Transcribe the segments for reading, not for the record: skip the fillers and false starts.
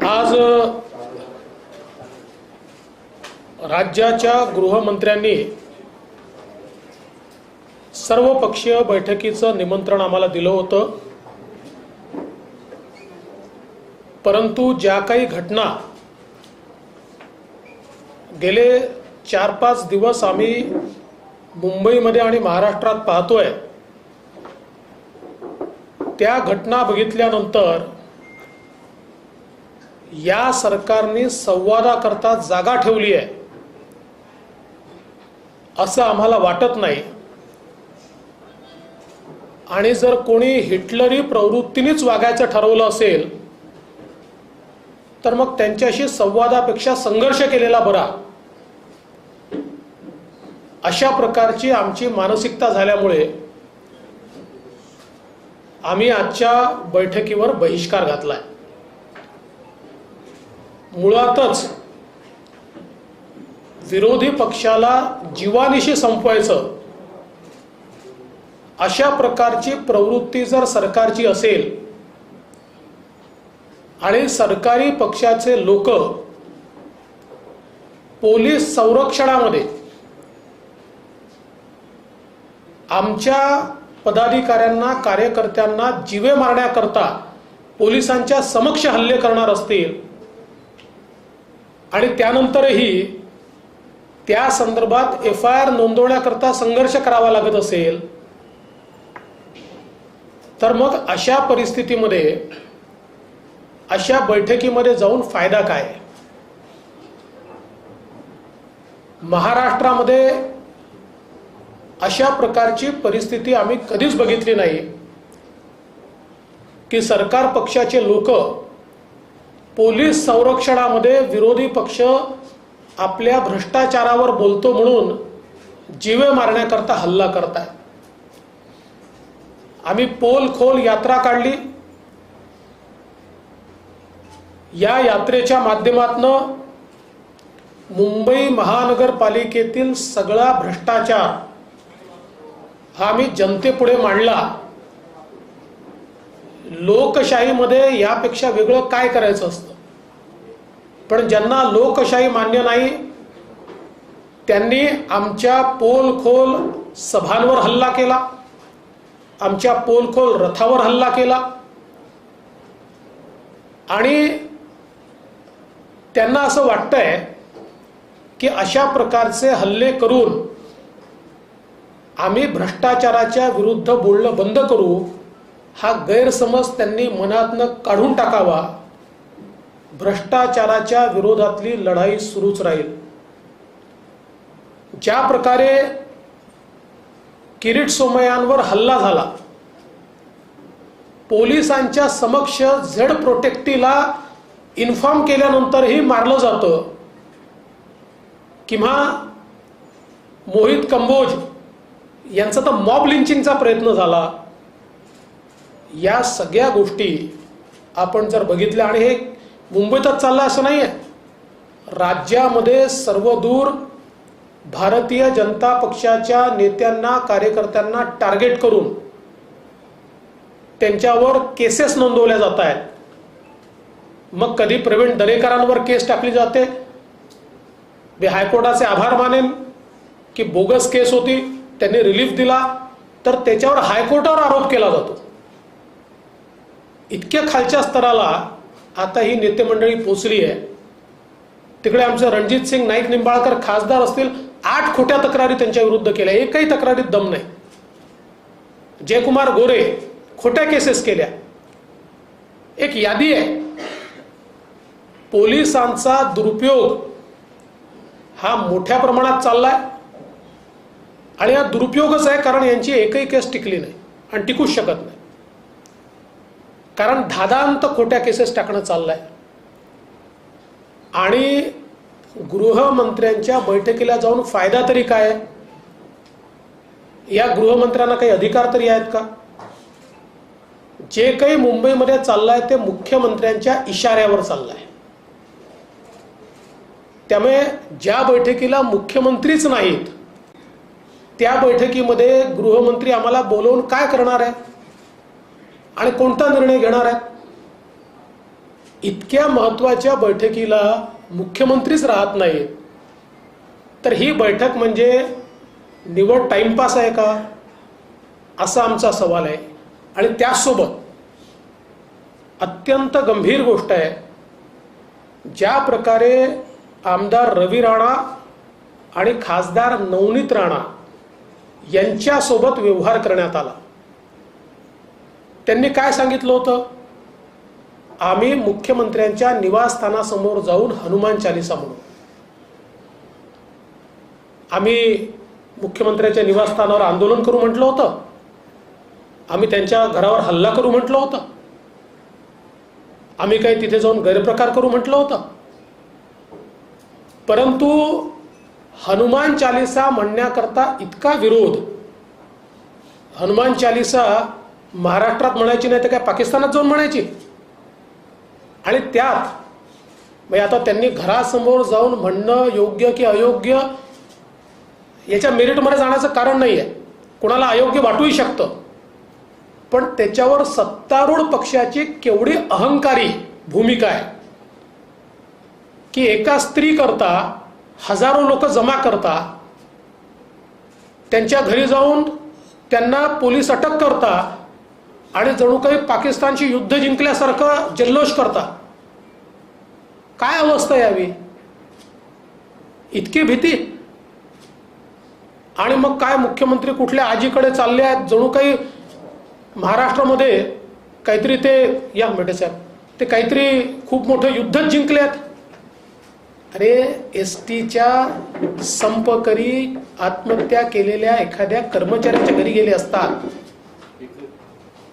आज राज्याच्या गृहमंत्र्यांनी सर्वपक्षीय बैठकीचं निमंत्रण आम्हाला दिलं होतं, परंतु ज्या काही घटना गेले 4-5 दिवस आम्ही मुंबईमध्ये आणि महाराष्ट्रात पाहतोय, त्या घटना बघितल्यानंतर या सरकारने संवादाकरता जागा ठेवली आहे असं आम्हाला वाटत नाही। आणि जर कोणी हिटलरी प्रवृत्तीनेच वागायचं ठरवलं असेल तर मग त्यांच्याशी संवादापेक्षा संघर्ष केलेला बरा, अशा प्रकारची आमची मानसिकता झाल्यामुळे आम्ही आजच्या बैठकीवर बहिष्कार घातलाय। मुळातच विरोधी पक्षाला जीवानिशी संपवायचं अशा प्रकारची प्रवृत्ती जर सरकारची असेल आणि सरकारी पक्षाचे लोक पोलीस संरक्षणामध्ये आमच्या पदाधिकाऱ्यांना कार्यकर्त्यांना जीवे मारण्याकरता पोलिसांच्या समक्ष हल्ले करणार असतील आणि त्यानंतरही त्या संदर्भात FIR नोंदवण्याकरता संघर्ष करावा लागत असेल तर मग अशा परिस्थितीमध्ये अशा बैठकीमध्ये जाऊन फायदा काय? महाराष्ट्रामध्ये अशा प्रकारची परिस्थिती आम्ही कधीच बघितली नाही की सरकार पक्षाचे लोक पोलीस संरक्षणामध्ये विरोधी पक्ष आपल्या भ्रष्टाचारावर बोलतो म्हणून जीवे मारण्याकरता हल्ला करतात। आम्ही पोल खोल यात्रा काढली, या यात्रेच्या माध्यमातून मुंबई महानगरपालिकेतील सगळा भ्रष्टाचार हा आम्ही जनतेपुढे मांडला। लोकशाहीमध्ये यापेक्षा वेगळं काय करायचं असतं, पण ज्यांना लोकशाही मान्य नाही त्यांनी आमच्या पोलखोल सभांवर हल्ला केला, आमच्या पोलखोल रथावर हल्ला केला आणि त्यांना असं वाटतंय की अशा प्रकारचे हल्ले करून आम्ही भ्रष्टाचाराच्या विरुद्ध बोलणं बंद करू, हा गैरसमज त्यांनी मनातनं काढून टाकावा। भ्रष्टाचाराच्या विरोधातली लढाई सुरूच राहील। ज्या प्रकारे किरीट सोमय्यांवर हल्ला झाला, पोलिसांच्या समक्ष झेड प्रोटेक्टिव्हला इन्फॉर्म केल्यानंतरही मारलं जातं, किंवा मोहित कंबोज यांचा तर मॉब लिंचिंगचा प्रयत्न झाला, या सगळ्या गोष्टी आपण जर बघितल्या, आणि हे मुंबईतच चाललं असं नाहीये, राज्यामध्ये सर्वदूर भारतीय जनता पक्षाच्या नेत्यांना कार्यकर्त्यांना टार्गेट करून त्यांच्यावर केसेस नोंदवल्या जात आहेत। मग कधी प्रवीण दरेकरांवर केस टाकली जाते, मी हायकोर्टाचे आभार मानेन की बोगस केस होती, त्यांनी रिलीफ दिला, तर त्याच्यावर हायकोर्टावर आरोप केला जातो। इतक्या खालच्या स्तराला आता ही नेते मंडळी पोचली आहे। तिकडे आमचे रणजित सिंग नाईक निंबाळकर खासदार असतील, 8 खोट्या तक्रारी त्यांच्या विरुद्ध केल्या, एकही तक्रारीत दम नाही। जयकुमार गोरे खोट्या केसेस केल्या। एक यादी आहे। पोलिसांचा दुरुपयोग हा मोठ्या प्रमाणात चाललाय आणि हा दुरुपयोगच आहे, कारण यांची एकही केस टिकली नाही आणि टिकूच शकत नाही, कारण धादांत खोट्या केसेस टाकणं चाललंय। आणि गृहमंत्र्यांच्या बैठकीला जाऊन फायदा तरी काय? या गृहमंत्र्यांना काही अधिकार तरी आहेत का? जे काही मुंबईमध्ये चाललंय ते मुख्यमंत्र्यांच्या इशाऱ्यावर चाललंय। त्यामुळे ज्या बैठकीला मुख्यमंत्रीच नाहीत त्या बैठकीमध्ये गृहमंत्री आम्हाला बोलवून काय करणार आहे आणि कोणता निर्णय घेणार आहेत? इतक्या महत्वाच्या बैठकीला मुख्यमंत्रीच राहत नाहीत, तर ही बैठक म्हणजे निवड टाइमपास आहे का, असा आमचा सवाल आहे. आणि त्यासोबत अत्यंत गंभीर गोष्ट आहे, ज्या प्रकारे आमदार रवी राणा आणि खासदार नवनीत राणा यांच्यासोबत व्यवहार करण्यात आला. त्यांनी काय सांगितलं होतं, आम्ही मुख्यमंत्र्यांच्या निवासस्थानासमोर जाऊन हनुमान चालीसा म्हणू, आम्ही मुख्यमंत्र्यांच्या निवासस्थानावर आंदोलन करू म्हटलं होतं, आम्ही त्यांच्या घरावर हल्ला करू म्हटलं होतं, आम्ही काही तिथे जाऊन गैरप्रकार करू म्हटलं होतं. परंतु हनुमान चालीसा म्हणण्याकरता इतका विरोध, हनुमान चालीसा महाराष्ट्रात म्हणायची नाही तर काय पाकिस्तानात जाऊन म्हणायची. आणि त्यात म्हणजे आता त्यांनी घरासमोर जाऊन म्हणणं योग्य की अयोग्य याच्या मेरिटमध्ये जाण्याचं कारण नाही आहे, कोणाला अयोग्य वाटूही शकतं, पण त्याच्यावर सत्तारूढ पक्षाची केवढी अहंकारी भूमिका आहे की एका स्त्री करता हजारो लोक जमा करता, त्यांच्या घरी जाऊन त्यांना पोलीस अटक करता आणि जणू काही पाकिस्तानची युद्ध जिंकल्यासारखं जल्लोष करता. काय अवस्था यावी, इतकी भीती. आणि मग काय मुख्यमंत्री कुठल्या आजीकडे चालले आहेत, जणू काही महाराष्ट्रामध्ये काहीतरी ते या मेटे साहेब ते काहीतरी खूप मोठं युद्धच जिंकले आहेत. अरे एसटीच्या संपकरी आत्महत्या केलेल्या एखाद्या कर्मचाऱ्याच्या घरी गेले असतात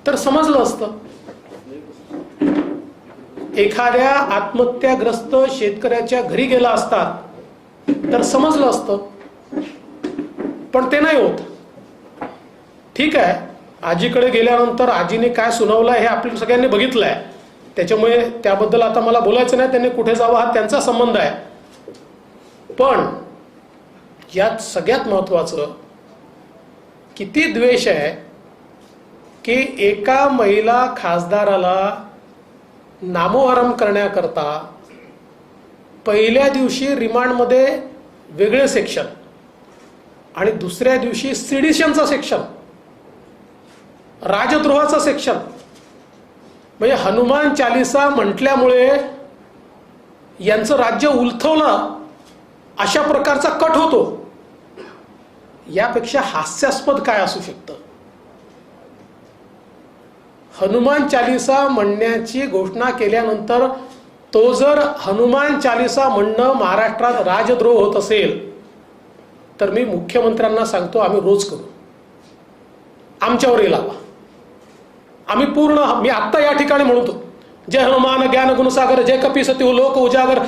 तर समजलं असतं, एखाद्या आत्महत्याग्रस्त शेतकऱ्याच्या घरी गेला असतात तर समजलं असतं, पण ते नाही होत. ठीक आहे, आजीकडे गेल्यानंतर आजीने काय सुनावलं हे आपल्या सगळ्यांनी बघितलंय, त्याच्यामुळे त्याबद्दल आता मला बोलायचं नाही, त्यांनी कुठे जावं हा त्यांचा संबंध आहे. पण यात सगळ्यात महत्वाचं किती द्वेष आहे की एका महिला खासदाराला नामोहरम करण्याकरता पहिल्या दिवशी रिमांडमध्ये वेगळे सेक्शन आणि दुसऱ्या दिवशी सिडिशनचा सेक्शन, राजद्रोहाचा सेक्शन. म्हणजे हनुमान चालीसा म्हटल्यामुळे यांचं राज्य उलथवलं अशा प्रकारचा कट होतो. यापेक्षा हास्यास्पद काय असू शकतं. हनुमान चालीसा म्हणण्याची घोषणा केल्यानंतर तो जर हनुमान चालीसा म्हणणं महाराष्ट्रात राजद्रोह होत असेल तर मी मुख्यमंत्र्यांना सांगतो, आम्ही रोज करू, आमच्यावर लावा. आम्ही पूर्ण, मी आत्ता या ठिकाणी म्हणतो, जय हनुमान ज्ञान गुणसागर, जय कपीसती लोक उजागर,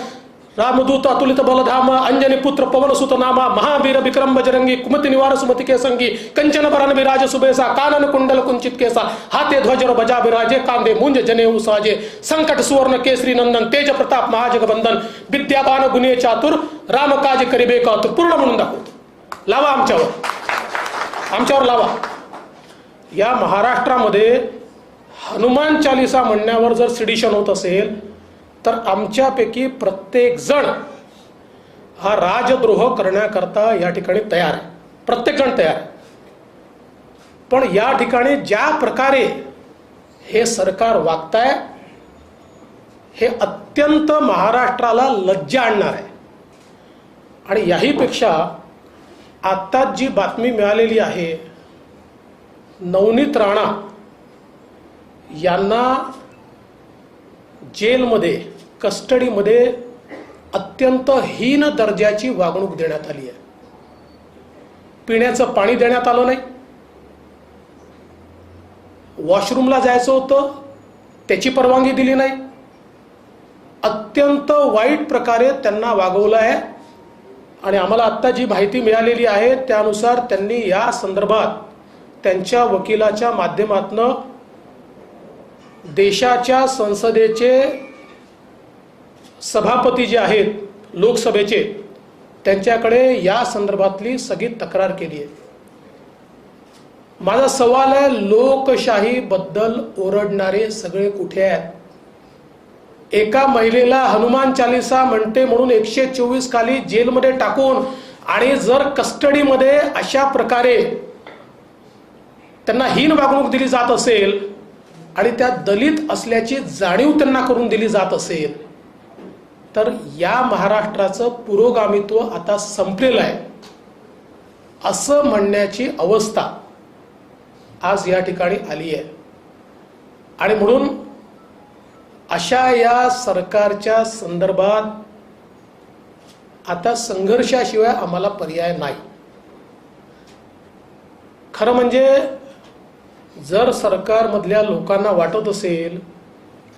रामदूत अतुलित बलधाम, अंजनी पुत्र पवन सुत नामा, महावीर विक्रम बजरंगी, कुमति निवार सुमति के संगी, कंचन बरन विराज सुबेसा, कानन कुंडल कुंचित केसा, हाथे ध्वजर बजा विराजे, कांदे मुंज जनेऊ साजे, संकट सुवर्ण केसरी नंदन, तेज प्रताप महाजगबंदन, विद्याबान गुणे चातुर, राम काज करिबे कातुर. पूर्ण म्हणून दाखवतो, लावा आमच्यावर लावा. या महाराष्ट्रामध्ये हनुमान चालीसा म्हणण्यावर जर सिडिशन होत असेल तर आमच्यापैकी प्रत्येक जण हा राजद्रोह करण्याकरता या ठिकाणी तयार आहे, प्रत्येक जण तयार आहे. पण या ठिकाणी ज्या प्रकारे हे सरकार वागताय हे अत्यंत महाराष्ट्राला लज्जा आणणार आहे. आणि याहीपेक्षा आत्ताच जी बातमी मिळालेली आहे, नवनीत राणा यांना जेलमध्ये कस्टडीमध्ये अत्यंत हीन दर्जाची वागणूक देण्यात आली आहे. पिण्याचं पाणी देण्यात आलं नाही, वॉशरूमला जायचं होतं त्याची परवानगी दिली नाही, अत्यंत वाईट प्रकारे त्यांना वागवलं आहे. आणि आम्हाला आत्ता जी माहिती मिळालेली आहे त्यानुसार त्यांनी या संदर्भात त्यांच्या वकिलाच्या माध्यमातून देशाच्या संसदेचे सभापती जे आहेत लोकसभेचे त्यांच्याकडे या संदर्भातली सगळी तक्रार केली आहे. माझा सवाल आहे, लोकशाही बद्दल ओरडणारे सगळे कुठे आहेत? एका महिलेला हनुमान चालीसा म्हणते म्हणून 124 खाली जेलमध्ये टाकून आणि जर कस्टडीमध्ये अशा प्रकारे त्यांना हीन वागणूक दिली जात असेल आणि त्या दलित असल्याची जाणीव त्यांना करून दिली जात असेल तर या महाराष्ट्राचं पुरोगामित्व आता संपलेलं आहे असं म्हणण्याची अवस्था आज या ठिकाणी आली आहे. आणि म्हणून अशा या सरकारच्या संदर्भात आता संघर्षाशिवाय आम्हाला पर्याय नाही. खरं म्हणजे जर सरकारमधल्या लोकांना वाटत असेल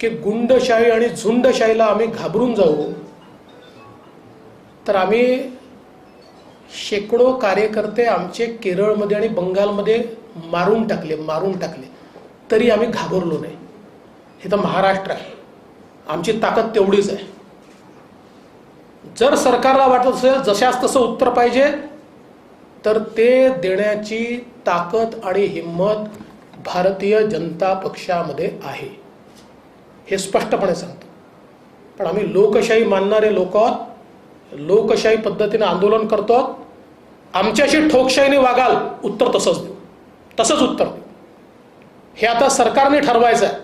की गुंडशाही आणि झुंडशाहीला आम्ही घाबरून जाऊ तर आम्ही शेकडो कार्यकर्ते आमचे केरळमध्ये आणि बंगालमध्ये मारून टाकले तरी आम्ही घाबरलो नाही. हे तर महाराष्ट्र आहे, आमची ताकद तेवढीच आहे. जर सरकारला वाटत असेल जशास तसं उत्तर पाहिजे तर ते देण्याची ताकद आणि हिंमत भारतीय जनता पक्षामध्ये आहे, हे स्पष्टपणे सांगतो. पण आम्ही लोकशाही मानणारे लोक आहोत, लोकशाही पद्धतीने आंदोलन करतो. आमच्याशी ठोकशाहीने वागाल उत्तर तसंच उत्तर देऊ. हे आता सरकारने ठरवायचं आहे.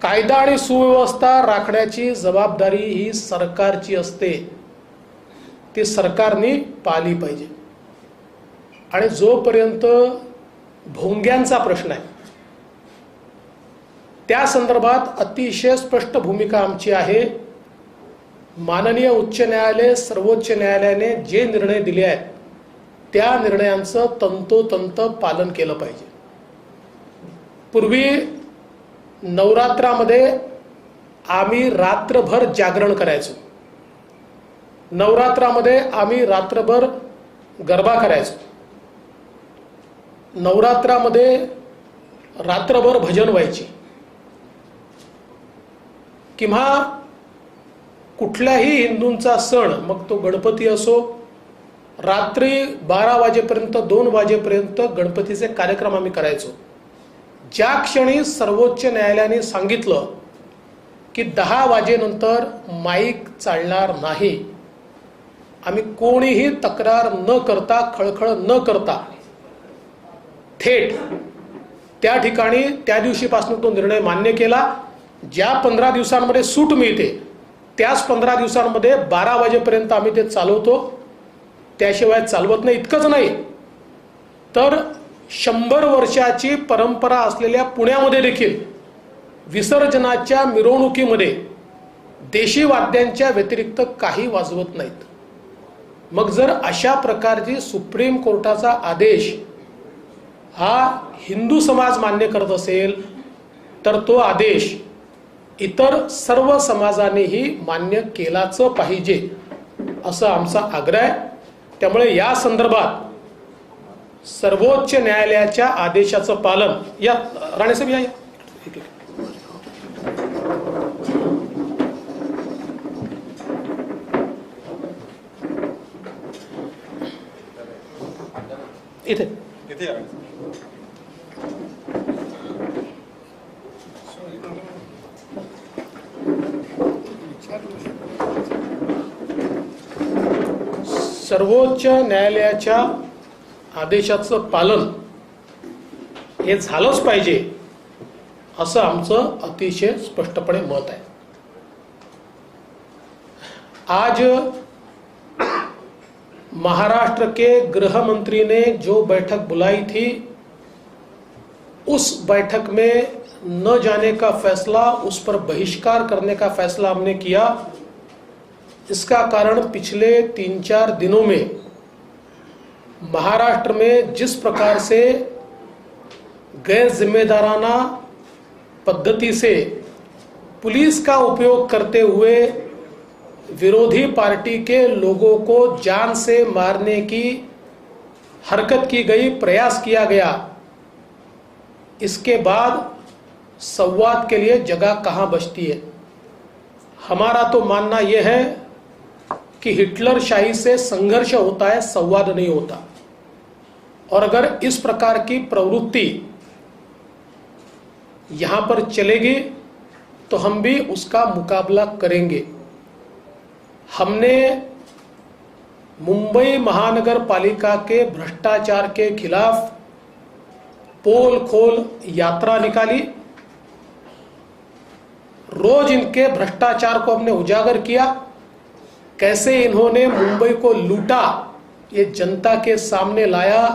कायदा आणि सुव्यवस्था राखण्याची जबाबदारी ही सरकारची असते, ती सरकारने पाळली पाहिजे. आणि जोपर्यंत भोंग्यांचा प्रश्न आहे त्या संदर्भात अतिशय स्पष्ट भूमिका आमची आहे. माननीय उच्च न्यायालय, सर्वोच्च न्यायालयाने जे निर्णय दिले आहेत त्या निर्णयांचं तंतोतंत पालन केलं पाहिजे. पूर्वी नवरात्रामध्ये आम्ही रात्रभर जागरण करायचो, नवरात्रामध्ये आम्ही रात्रभर गरबा करायचो, नवरात्रामध्ये रात्रभर भजन व्हायची. किंवा कुठल्याही हिंदूंचा सण, मग तो गणपती असो, रात्री 12 वाजेपर्यंत 2 वाजेपर्यंत गणपतीचे कार्यक्रम आम्ही करायचो. ज्या क्षणी सर्वोच्च न्यायालयाने सांगितलं की 10 वाजेनंतर माईक चालणार नाही, आम्ही कोणीही तक्रार न करता, खळखळ न करता थेट त्या ठिकाणी त्या दिवशीपासून तो निर्णय मान्य केला. ज्या 15 दिवसांमध्ये सूट मिळते त्याच 15 दिवसांमध्ये 12 वाजेपर्यंत आम्ही ते चालवतो, त्याशिवाय चालवत नाही. इतकंच नाही तर 100 वर्षाची परंपरा असलेल्या पुण्यामध्ये देखील विसर्जनाच्या मिरवणुकीमध्ये देशी वाद्यांच्या व्यतिरिक्त काही वाजवत नाहीत. मग जर अशा प्रकारची सुप्रीम कोर्टाचा आदेश हा हिंदू समाज मान्य करत असेल तर तो आदेश इतर सर्व समाजानेही मान्य केलाच पाहिजे असा आमचा आग्रह आहे. त्यामुळे या संदर्भात सर्वोच्च न्यायालयाच्या आदेशाचं पालन, या राणेसाहेब या इथे सर्वोच्च न्यायालयाच्या आदेशाचं पालन हे झालंच पाहिजे असं आमचं अतिशय स्पष्टपणे मत आहे. आज महाराष्ट्र के गृह मंत्री ने जो बैठक बुलाई थी उस बैठक में न जाने का फैसला, उस पर बहिष्कार करने का फैसला हमने किया. इसका कारण पिछले 3-4 दिनों में महाराष्ट्र में जिस प्रकार से गैर जिम्मेदाराना पद्धति से पुलिस का उपयोग करते हुए विरोधी पार्टी के लोगों को जान से मारने की हरकत की गई, प्रयास किया गया, इसके बाद संवाद के लिए जगह कहां बचती है. हमारा तो मानना यह है कि हिटलर शाही से संघर्ष होता है, संवाद नहीं होता. और अगर इस प्रकार की प्रवृत्ति यहां पर चलेगी तो हम भी उसका मुकाबला करेंगे। हमने मुंबई महानगर पालिका के भ्रष्टाचार के खिलाफ पोल खोल यात्रा निकाली। रोज इनके भ्रष्टाचार को हमने उजागर किया, कैसे इन्होंने मुंबई को लूटा ये जनता के सामने लाया।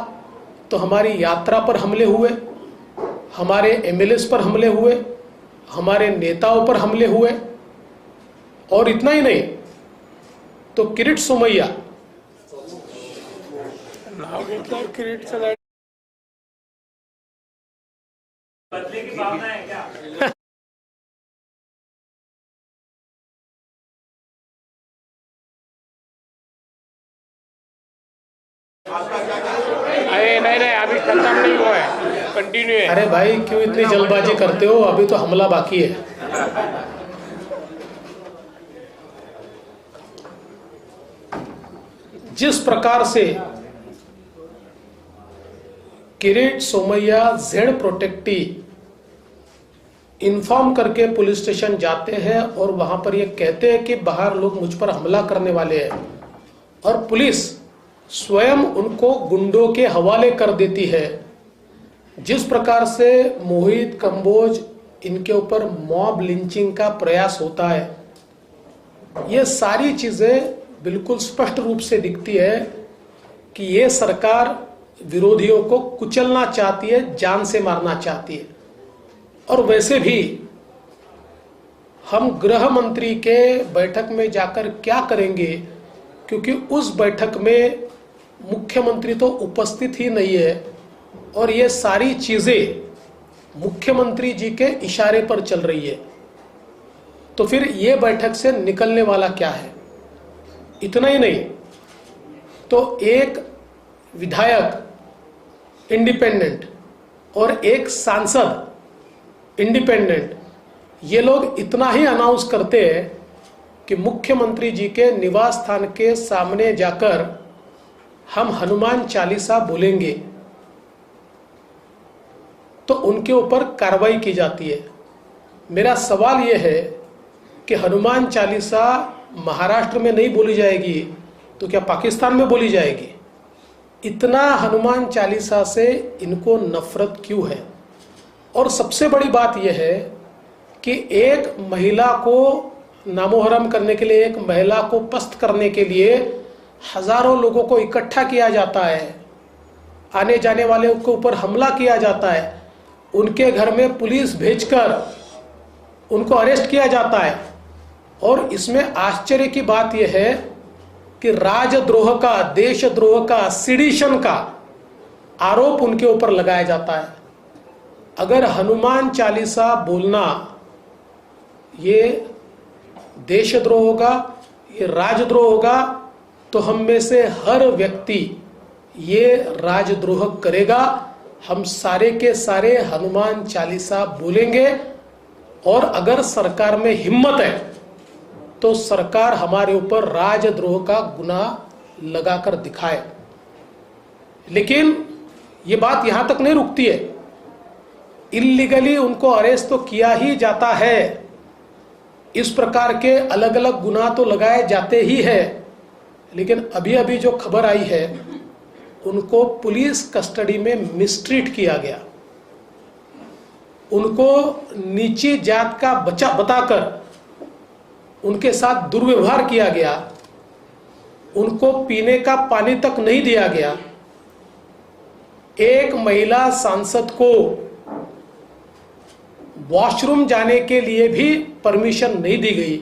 तो हमारी यात्रा पर हमले हुए, हमारे एमएलएस पर हमले हुए, हमारे नेताओं पर हमले हुए, और इतना ही नहीं तो किरीट सोमैया बदले की भावना है क्या? अरे नहीं अभी खत्म नहीं हुआ है, कंटिन्यू है। अरे भाई क्यों इतनी जल्दबाजी करते हो, अभी तो हमला बाकी है। जिस प्रकार से Kirit Somaiya Z protectee inform करके पुलिस स्टेशन जाते हैं और वहां पर ये कहते हैं कि बाहर लोग मुझ पर हमला करने वाले हैं, और पुलिस स्वयं उनको गुंडों के हवाले कर देती है। जिस प्रकार से मोहित कंबोज इनके ऊपर मॉब लिंचिंग का प्रयास होता है, ये सारी चीजें बिल्कुल स्पष्ट रूप से दिखती है कि ये सरकार विरोधियों को कुचलना चाहती है, जान से मारना चाहती है। और वैसे भी हम गृह मंत्री के बैठक में जाकर क्या करेंगे, क्योंकि उस बैठक में मुख्यमंत्री तो उपस्थित ही नहीं है और ये सारी चीजें मुख्यमंत्री जी के इशारे पर चल रही है। तो फिर ये बैठक से निकलने वाला क्या है? इतना ही नहीं तो एक विधायक इंडिपेंडेंट और एक सांसद इंडिपेंडेंट, ये लोग इतना ही अनाउंस करते हैं कि मुख्यमंत्री जी के निवास स्थान के सामने जाकर हम हनुमान चालीसा बोलेंगे, तो उनके ऊपर कार्रवाई की जाती है। मेरा सवाल यह है कि हनुमान चालीसा महाराष्ट्र में नहीं बोली जाएगी तो क्या पाकिस्तान में बोली जाएगी? इतना हनुमान चालीसा से इनको नफरत क्यों है? और सबसे बड़ी बात यह है कि एक महिला को नामोहरम करने के लिए, एक महिला को पस्त करने के लिए हजारों लोगों को इकट्ठा किया जाता है, आने जाने वाले के ऊपर हमला किया जाता है, उनके घर में पुलिस भेजकर उनको अरेस्ट किया जाता है। और इसमें आश्चर्य की बात यह है कि राजद्रोह का, देशद्रोह का, सिडिशन का आरोप उनके ऊपर लगाया जाता है। अगर हनुमान चालीसा बोलना ये देशद्रोह होगा, ये राजद्रोह होगा, तो हम में से हर व्यक्ति ये राजद्रोह करेगा। हम सारे के सारे हनुमान चालीसा बोलेंगे, और अगर सरकार में हिम्मत है तो सरकार हमारे ऊपर राजद्रोह का गुनाह लगाकर दिखाए। लेकिन ये बात यहां तक नहीं रुकती है, इल्लीगली उनको अरेस्ट तो किया ही जाता है, इस प्रकार के अलग अलग गुनाह तो लगाए जाते ही है। लेकिन अभी अभी जो खबर आई है, उनको पुलिस कस्टडी में मिसट्रीट किया गया, उनको नीची जात का बच्चा बताकर उनके साथ दुर्व्यवहार किया गया, उनको पीने का पानी तक नहीं दिया गया। एक महिला सांसद को वॉशरूम जाने के लिए भी परमिशन नहीं दी गई।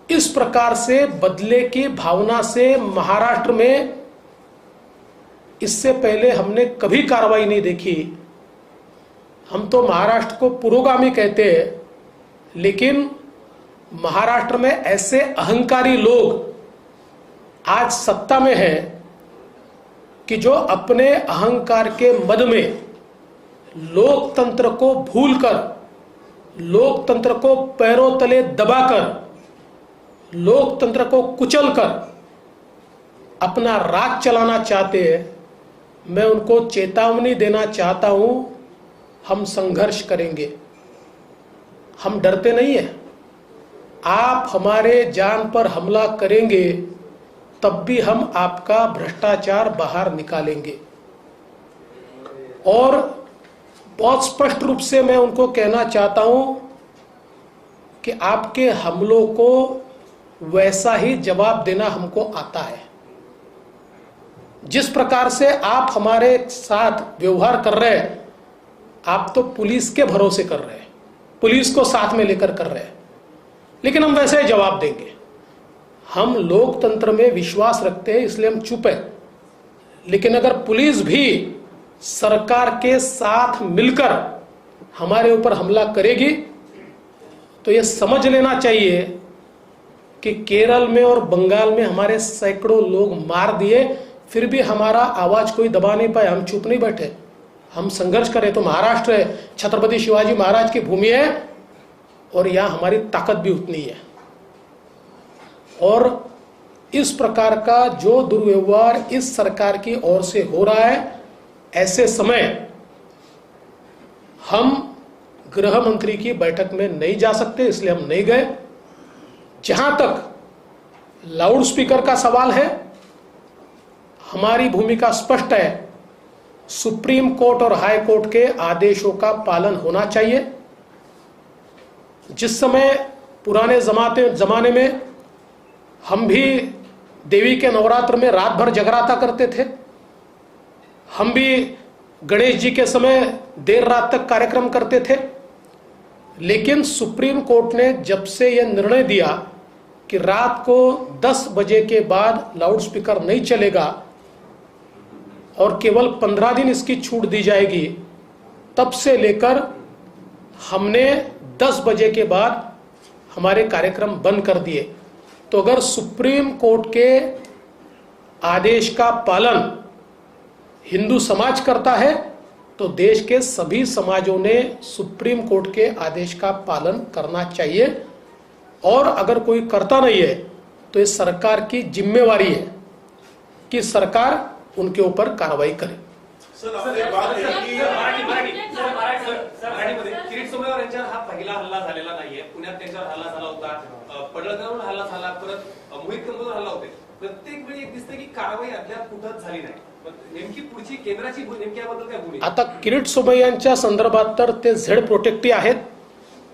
इस प्रकार से बदले की भावना से महाराष्ट्र में इससे पहले हमने कभी कार्रवाई नहीं देखी। हम तो महाराष्ट्र को पुरोगामी कहते हैं, लेकिन महाराष्ट्र में ऐसे अहंकारी लोग आज सत्ता में हैं कि जो अपने अहंकार के मद में लोकतंत्र को भूलकर, लोकतंत्र को पैरों तले दबाकर, लोकतंत्र को कुचलकर अपना राज चलाना चाहते हैं। मैं उनको चेतावनी देना चाहता हूं, हम संघर्ष करेंगे। हम डरते नहीं है। आप हमारे जान पर हमला करेंगे तब भी हम आपका भ्रष्टाचार बाहर निकालेंगे। और बहुत स्पष्ट रूप से मैं उनको कहना चाहता हूं कि आपके हमलों को वैसा ही जवाब देना हमको आता है। जिस प्रकार से आप हमारे साथ व्यवहार कर रहे हैं, आप तो पुलिस के भरोसे कर रहे हैं, पुलिस को साथ में लेकर कर रहे हैं, लेकिन हम वैसे ही जवाब देंगे। हम लोकतंत्र में विश्वास रखते हैं, इसलिए हम चुप है। लेकिन अगर पुलिस भी सरकार के साथ मिलकर हमारे ऊपर हमला करेगी तो यह समझ लेना चाहिए कि केरल में और बंगाल में हमारे सैकड़ों लोग मार दिए, फिर भी हमारा आवाज कोई दबा नहीं पाए। हम चुप नहीं बैठे, हम संघर्ष करें। तो महाराष्ट्र है, छत्रपति शिवाजी महाराज की भूमि है और यहां हमारी ताकत भी उतनी है। और इस प्रकार का जो दुर्व्यवहार इस सरकार की ओर से हो रहा है, ऐसे समय हम गृह मंत्री की बैठक में नहीं जा सकते, इसलिए हम नहीं गए। जहां तक लाउड स्पीकर का सवाल है, हमारी भूमिका स्पष्ट है। सुप्रीम कोर्ट और हाई कोर्ट के आदेशों का पालन होना चाहिए। जिस समय पुराने जमाने में हम भी देवी के नवरात्र में रात भर जगराता करते थे, हम भी गणेश जी के समय देर रात तक कार्यक्रम करते थे, लेकिन सुप्रीम कोर्ट ने जब से यह निर्णय दिया कि रात को 10 बजे के बाद लाउड स्पीकर नहीं चलेगा और केवल 15 दिन इसकी छूट दी जाएगी, तब से लेकर हमने 10 बजे के बाद हमारे कार्यक्रम बंद कर दिए। तो अगर सुप्रीम कोर्ट के आदेश का पालन हिंदू समाज करता है तो देश के सभी समाजों ने सुप्रीम कोर्ट के आदेश का पालन करना चाहिए। और अगर कोई करता नहीं है तो ये सरकार की जिम्मेवारी है कि सरकार उनके ऊपर कार्रवाई करे। सर, आपने बात केली की किरीट सोमय्या यांच्यावर हा पहिला हल्ला झालेला नाहीये। पुण्यात त्यांच्यावर हल्ला झाला होता, पडळकरवर हल्ला झाला, परत मोहित कंबोजवर हल्ला होते। प्रत्येक वेळी एक दिसते की कारवाई अद्याप कुठंच झाली नाही। नेमकी पुढची केंद्राची नेमकी याबद्दल काय भूमिका? आता किरीट सोमय्यांच्या संदर्भात तर ते झेड प्रोटेक्टिव्ह आहेत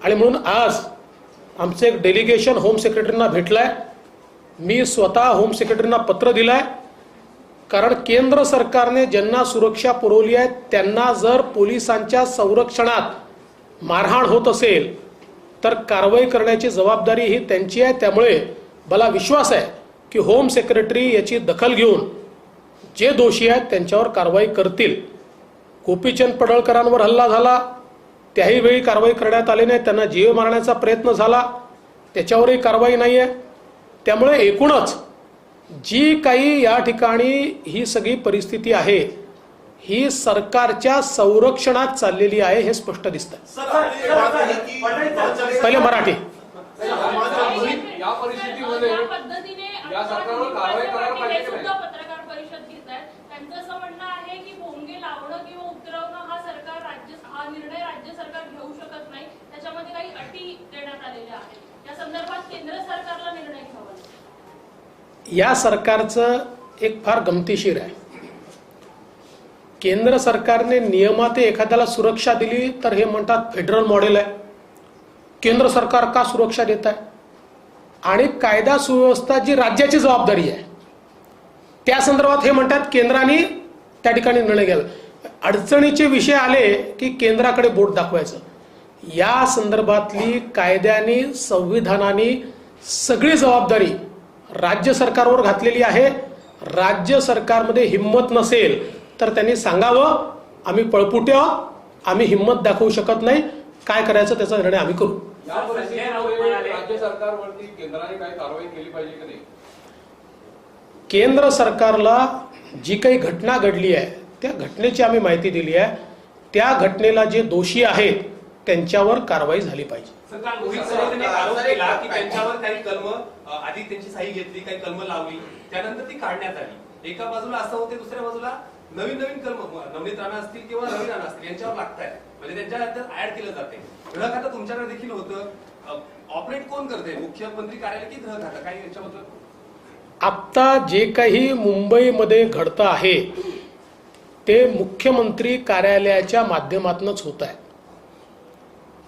आणि म्हणून आज आमचं एक डेलिगेशन होम सेक्रेटरींना भेटलंय। मी स्वतः होम सेक्रेटरींना पत्र दिलंय, कारण केंद्र सरकारने ज्यांना सुरक्षा पुरवली आहे त्यांना जर पोलिसांच्या संरक्षणात मारहाण होत असेल तर कारवाई करण्याची जबाबदारी ही त्यांची आहे। त्यामुळे मला विश्वास आहे की होम सेक्रेटरी याची दखल घेऊन जे दोषी आहेत त्यांच्यावर कारवाई करतील। गोपीचंद पडळकरांवर हल्ला झाला, त्याही वेळी कारवाई करण्यात आली नाही, त्यांना जीव मारण्याचा प्रयत्न झाला, त्याच्यावरही कारवाई नाही आहे। त्यामुळे एकूणच जी काही या ठिकाणी ही सगळी परिस्थिती आहे ही सरकारच्या संरक्षणात चाललेली आहे हे स्पष्ट दिसतं। पहिले मराठी या परिस्थितीमध्ये या सरकारवर कारवाई करायला पाहिजे की नाही? पत्रकार परिषद घेत आहेत, त्यांचं असं म्हणणं आहे की भोंगे लावणं किंवा उतरवणं हा निर्णय राज्य सरकार घेऊ शकत नाही, त्याच्यामध्ये काही अटी देण्यात आलेल्या आहेत। या संदर्भात केंद्र सरकारला निर्णय घ्यावा। या सरकारचं एक फार गमतीशीर आहे। केंद्र सरकारने नियमात एखाद्याला सुरक्षा दिली तर हे म्हणतात फेडरल मॉडेल आहे, केंद्र सरकार का सुरक्षा देत आहे। आणि कायदा सुव्यवस्था जी राज्याची जबाबदारी आहे त्या संदर्भात हे म्हणतात केंद्राने त्या ठिकाणी निर्णय घ्यावा। अडचणीचे विषय आले की केंद्राकडे बोट दाखवायचं। या संदर्भातली कायद्याने संविधानाने सगळी जबाबदारी राज्य सरकारवर घातलेली आहे। राज्य सरकारमध्ये हिम्मत नसेल तर त्यांनी सांगावं आम्ही पळपुटे आहोत, आम्ही हिम्मत दाखवू शकत नाही, काय करायचं त्याचा निर्णय आम्ही करू। या परिस्थितीमध्ये राज्य सरकारवरती केंद्राने काही कारवाई केली पाहिजे की नाही? केंद्र सरकारला जी काही घटना घडली आहे त्या घटनेची आम्ही माहिती दिली आहे। त्या घटनेला जे दोषी आहेत त्यांच्यावर कारवाई झाली पाहिजे। सरकार मोहित कंबोजने आरोप केला की त्यांच्यावर काही कलम आधी त्यांची सही घेतली, काही कलम लावली, त्यानंतर ती काढण्यात आली। एका बाजूला असं होते, दुसऱ्या बाजूला नवीन कलम नवनीत राणा असतील किंवा रवी राणा असतील यांच्यावर लागतायत। म्हणजे त्यांच्या हातात ऍड केलं जाते. गृह खातं तुमच्याकडे देखील होतं. ऑपरेट कोण करते, मुख्यमंत्री कार्यालय की गृह खातं, काही याच्याबद्दल? आत्ता जे काही मुंबईमध्ये घडतं आहे ते मुख्यमंत्री कार्यालयाच्या माध्यमातूनच होत आहे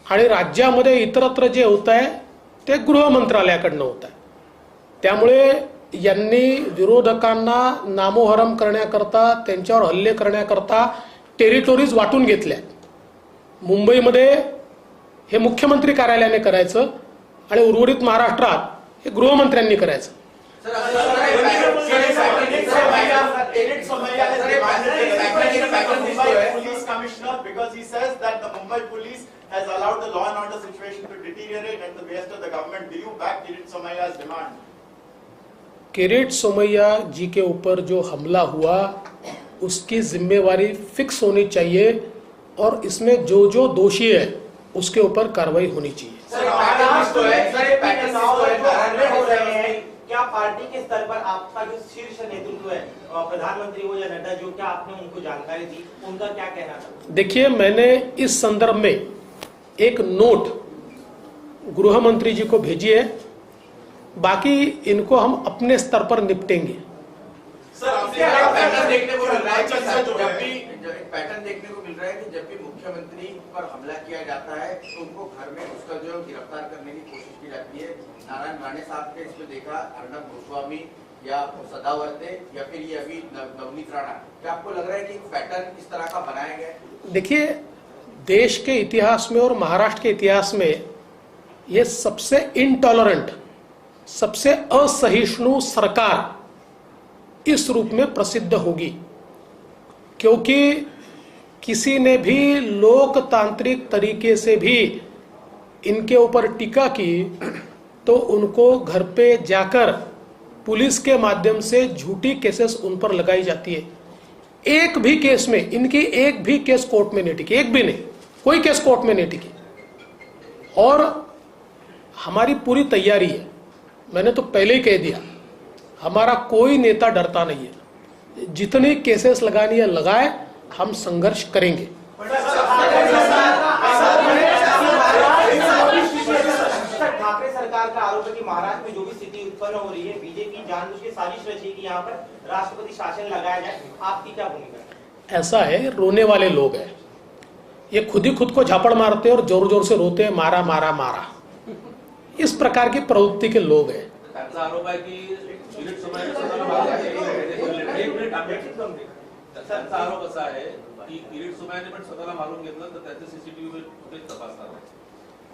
आणि राज्यामध्ये इतरत्र जे होत आहे ते गृह मंत्रालयाकडनं होत आहे. त्यामुळे यांनी विरोधकांना नामोहरम करण्याकरता, त्यांच्यावर हल्ले करण्याकरता टेरिटोरीज वाटून घेतल्या. मुंबईमध्ये हे मुख्यमंत्री कार्यालयाने करायचं आणि उर्वरित महाराष्ट्रात हे गृहमंत्र्यांनी करायचं. Police commissioner, because he says that the Mumbai police has allowed the law and order situation to deteriorate at the behest of the government. Do you back Kirit Somaiya's demand? Kirit Somaiya जी के ऊपर जो हमला हुआ उसकी जिम्मेवारी फिक्स होनी चाहिए और इसमें जो जो दोषी है उसके ऊपर कार्रवाई होनी चाहिए. क्या पार्टी के स्तर पर आपका जो शीर्ष नेतृत्व है, प्रधानमंत्री हो या नड्डा जो, क्या आपने उनको जानकारी दी, उनका क्या कहना था? देखिए, मैंने इस संदर्भ में एक नोट गृह मंत्री जी को भेजी है. बाकी इनको हम अपने स्तर पर निपटेंगे. पैटर्न देखने को मिल रहा है कि जब भी मुख्यमंत्री पर हमला किया जाता है तो उनको घर में उसका जो गिरफ्तार करने की कोशिश की जाती है. नारायण राणे साहब के इसमें देखा, अर्नब गोस्वामी या सदावर्ते या फिर ये अभी नवनीत राणा. क्या आपको लग रहा है कि पैटर्न इस तरह का बनाया गया है? देखिए, देश के इतिहास में और महाराष्ट्र के इतिहास में ये सबसे इनटॉलरेंट, सबसे असहिष्णु सरकार इस रूप में प्रसिद्ध होगी, क्योंकि किसी ने भी लोकतांत्रिक तरीके से भी इनके ऊपर टीका की तो उनको घर पे जाकर पुलिस के माध्यम से झूठी केसेस उन पर लगाई जाती है. एक भी केस में इनकी एक भी केस कोर्ट में नहीं टिकी, एक भी नहीं, कोई केस कोर्ट में नहीं टिकी. और हमारी पूरी तैयारी है. मैंने तो पहले ही कह दिया, हमारा कोई नेता डरता नहीं है. जितनी केसेस लगानी है लगाए, हम संघर्ष करेंगे. ठाकरे सरकार का आरोप है कि महाराष्ट्र में जो भी स्थिति उत्पन्न हो रही है, बीजेपी जानबूझ के साजिश रची है कि यहाँ पर राष्ट्रपति शासन लगाया जाए. आपकी क्या भूमिका? ऐसा है, रोने वाले लोग हैं. ये खुद ही खुद को झापड़ मारते हैं और जोर जोर से रोते हैं, मारा मारा मारा. इस प्रकार की प्रवृत्ति के लोग हैं. त्यांचा आरोप आहे की किरीट सोमय्या त्यांचा आरोप असा आहे की किरीट सोमय्याने पण स्वतःला मारून घेतलं तर त्याचे सीसीटीव्ही फुटेज तपासणार.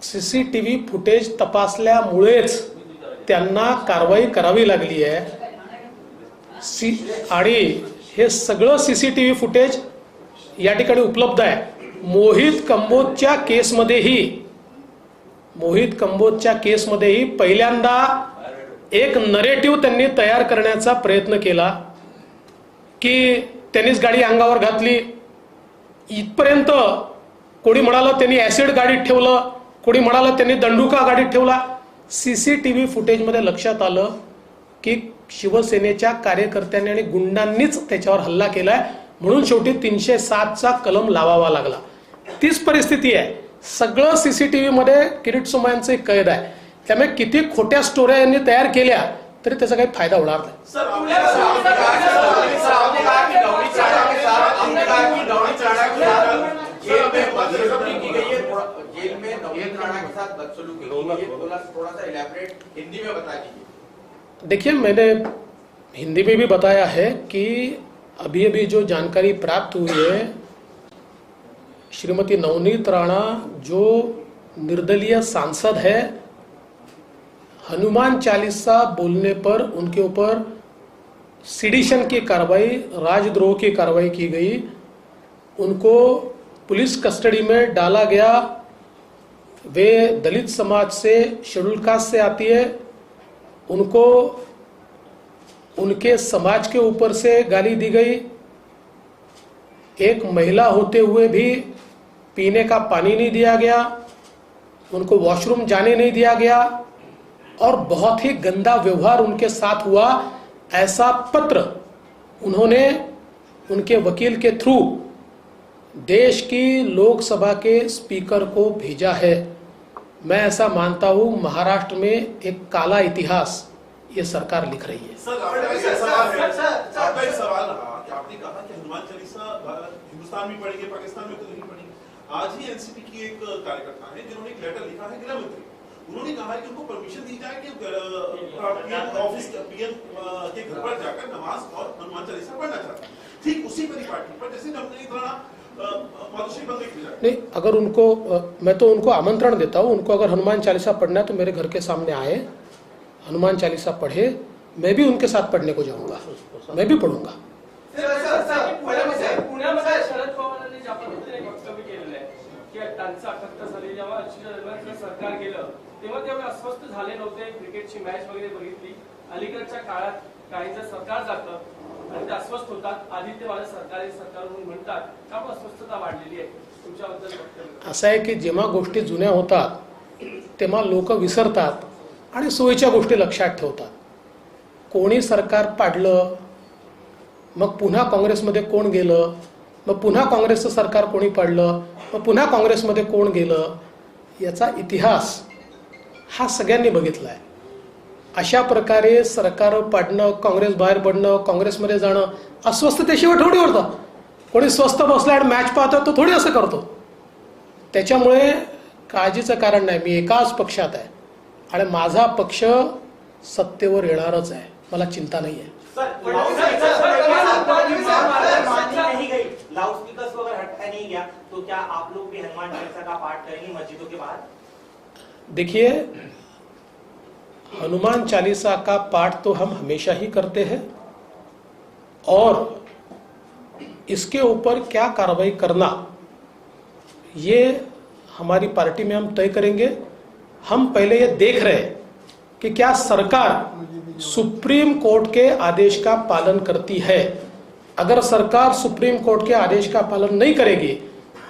सीसीटीव्ही फुटेज तपासल्यामुळेच त्यांना कारवाई करावी लागली आहे. आणि हे सगळं सीसीटीव्ही फुटेज या ठिकाणी उपलब्ध आहे. मोहित कंबोजच्या केसमध्येही पहिल्यांदा एक नरेटिव्ह त्यांनी तयार करण्याचा प्रयत्न केला की त्यांनीच गाडी अंगावर घातली. इथपर्यंत कोणी म्हणालं त्यांनी ऍसिड गाडीत ठेवलं, कोणी म्हणालं त्यांनी दंडुका गाडीत ठेवला. सीसीटीव्ही फुटेजमध्ये लक्षात आलं की शिवसेनेच्या कार्यकर्त्यांनी आणि गुंडांनीच त्याच्यावर हल्ला केलाय, म्हणून शेवटी 307चा कलम लावावा लागला. तीच परिस्थिती आहे. सगळं सीसीटीव्ही मध्ये किरीट सोमय्यांचे कैद आहे. त्यामुळे किती खोट्या स्टोऱ्या यांनी तयार केल्या तरी त्याचा काही फायदा होणार नाही. जेल में नवनीत राणा के साथ बदसलूकी की गई है, थोड़ा सा इलैबोरेट हिंदी में बता दीजिए. देखिए, मैंने हिंदी में भी बताया है कि अभी अभी जो जानकारी प्राप्त हुई है, श्रीमती नवनीत राणा जो निर्दलीय सांसद है, हनुमान चालीसा बोलने पर उनके ऊपर सिडिशन की कार्रवाई, राजद्रोह की कार्रवाई की गई. उनको पुलिस कस्टडी में डाला गया. वे दलित समाज से, शेड्यूल कास्ट से आती है. उनको उनके समाज के ऊपर से गाली दी गई. एक महिला होते हुए भी पीने का पानी नहीं दिया गया, उनको वॉशरूम जाने नहीं दिया गया और बहुत ही गंदा व्यवहार उनके साथ हुआ. ऐसा पत्र उन्होंने उनके वकील के थ्रू देश की लोकसभा के स्पीकर को भेजा है। मैं ऐसा मानता हूं महाराष्ट्र में एक काला इतिहास ये सरकार लिख रही है। सर आपका एक सवाल है, आपका एक सवाल रहा कि आपने कहा कि हनुमान चालीसा हिंदुस्तान में पढ़ेंगे, पाकिस्तान में तो नहीं पढ़ेंगे। आज ही एनसीपी की एक कार्यकर्ता है जिन्होंने एक लेटर लिखा है गृह मंत्री, उन्होंने कहा है कि उनको परमिशन दी जाए कि पीएम ऑफिस पीएम के घर पर जाकर नमाज और हनुमान चालीसा पढ़ना चाहते हैं। ठीक उसी परिपाटी पर जैसे हमने मातोश्री बंद की जाए। नहीं, अगर उनको मैं तो उनको आमंत्रण देता हूँ, उनको अगर हनुमान चालीसा पढ़ना है तो मेरे घर के सामने आए, हनुमान चालीसा पढ़े, मैं भी उनके साथ पढ़ने को जाऊंगा, मैं भी पढ़ूंगा। पुण्यामध्ये शरद पवारांनी ज्या पद्धतीने वक्तव्य केलेलं आहे की त्यांचं 78 साली जेव्हा अशीच्या दरम्यान सरकार गेलं तेव्हा ते अस्वस्थ झाले नव्हते, क्रिकेटची मॅच वगैरे बघितली। अलीकडच्या काळात काहींचं सरकार जातं आणि ते अस्वस्थ होतात, आदित्य माझं सरकारी सरकार म्हणून म्हणतात, त्यामुळे अस्वस्थता वाढलेली आहे। तुमच्याबद्दल वक्तव्य असं आहे की जेव्हा गोष्टी जुन्या होतात तेव्हा लोक विसरतात आणि सोयीच्या गोष्टी लक्षात ठेवतात। कोणी सरकार पाडलं, मग पुन्हा काँग्रेसमध्ये कोण गेलं, मग पुन्हा काँग्रेसचं सरकार कोणी पाडलं, मग पुन्हा काँग्रेसमध्ये कोण गेलं, याचा इतिहास हा सगळ्यांनी बघितला आहे। अशा प्रकारे सरकार पाडणं, काँग्रेस बाहेर पडणं, काँग्रेसमध्ये जाणं अस्वस्थतेशिवाय थोडी होतं। कोणी स्वस्थ बसला आणि मॅच पाहतो तो थोडी असं करतो। त्याच्यामुळे काळजीचं कारण नाही, मी एकाच पक्षात आहे आणि माझा पक्ष सत्तेवर येणारच आहे, मला चिंता नाही आहे। लाउडस्पीकर को अगर हटाया नहीं गया तो क्या आप लोग भी हनुमान चालीसा का पाठ करेंगे मस्जिदों के बाहर? देखिए, हनुमान चालीसा का पाठ तो हम हमेशा ही करते हैं और इसके ऊपर क्या कार्रवाई करना ये हमारी पार्टी में हम तय करेंगे। हम पहले ये देख रहे हैं कि क्या सरकार सुप्रीम कोर्ट के आदेश का पालन करती है। अगर सरकार सुप्रीम कोर्ट के आदेश का पालन नहीं करेगी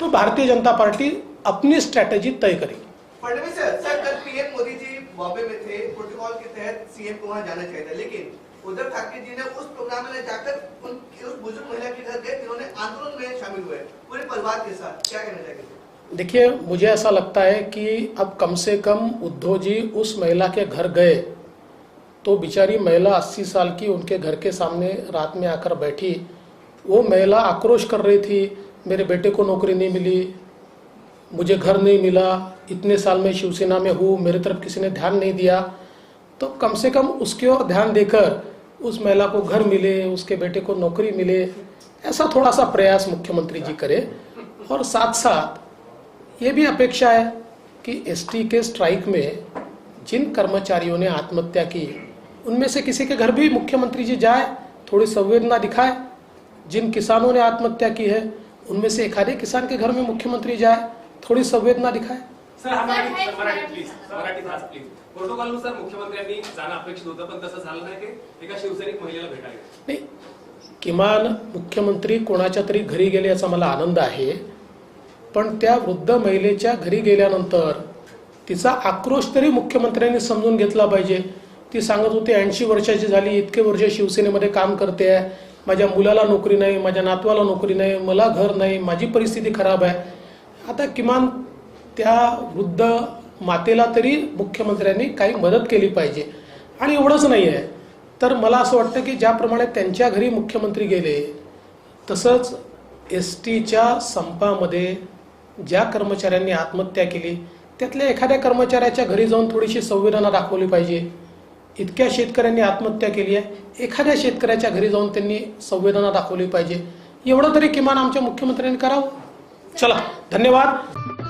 तो भारतीय जनता पार्टी अपनी स्ट्रैटेजी तय करेगी। फडणवीस सर, कल पीएम मोदी जी बॉम्बे में थे, प्रोटोकॉल के तहत सीएम को वहां जाना चाहिए था, लेकिन उद्धव ठाकरे जी ने उस प्रोग्राम में जाकर उस बुजुर्ग महिला के घर गए जिन्होंने आंदोलन में शामिल हुए पूरे परिवार के साथ, क्या कहना चाहिए? देखिए, मुझे ऐसा लगता है कि अब कम से कम उद्धव जी उस महिला के घर गए तो बेचारी महिला 80 साल की उनके घर के सामने रात में आकर बैठी। वो महिला आक्रोश कर रही थी, मेरे बेटे को नौकरी नहीं मिली, मुझे घर नहीं मिला, इतने साल में शिवसेना में हूँ, मेरे तरफ किसी ने ध्यान नहीं दिया। तो कम से कम उसकी ओर ध्यान देकर उस महिला को घर मिले, उसके बेटे को नौकरी मिले, ऐसा थोड़ा सा प्रयास मुख्यमंत्री जी करे। और साथ साथ ये भी अपेक्षा है कि एसटी के स्ट्राइक में जिन कर्मचारियों ने आत्महत्या की उनमें से किसी के घर भी मुख्यमंत्री जी जाए, थोड़ी संवेदना दिखाए। जिन किसानों ने आत्महत्या की है उनमें से एक आधे किसान के घर में मुख्यमंत्री जाए, थोडी संवेदना दिखाए। सर मराठी प्लीज, मराठी भाषा प्लीज। प्रोटोकॉलनुसार मुख्यमंत्र्यांनी जाणं अपेक्षित होतं पण तसं झालं नाही, ते एका शिवसैनिक महिलेला भेटायला गेले। नाही, किमान मुख्यमंत्री कोणाच्या तरी घरी गेले याचा मला आनंद आहे, पण त्या वृद्ध महिलेच्या घरी गेल्यानंतर तिचा आक्रोश तरी मुख्यमंत्र्यांनी समजून घेतला पाहिजे। ती सांगत होती 80 वर्षाची झाली, इतके वर्ष शिवसेनेमध्ये काम करते आहे, माझ्या मुलाला नोकरी नाही, माझ्या नातवाला नोकरी नाही, मला घर नाही, माझी परिस्थिती खराब आहे। आता किमान त्या वृद्ध मातेला तरी मुख्यमंत्र्यांनी काही मदत केली पाहिजे। आणि एवढंच नाही आहे तर मला असं वाटतं की ज्याप्रमाणे त्यांच्या घरी मुख्यमंत्री गेले तसंच एसटीच्या संपामध्ये ज्या कर्मचाऱ्यांनी आत्महत्या केली त्यातल्या एखाद्या कर्मचाऱ्याच्या घरी जाऊन थोडीशी संवेदना दाखवली पाहिजे। इतक्या शेतकऱ्यांनी आत्महत्या केली आहे, एखाद्या शेतकऱ्याच्या घरी जाऊन त्यांनी संवेदना दाखवली पाहिजे। एवढं तरी किमान आमच्या मुख्यमंत्र्यांनी करावं। चला, धन्यवाद।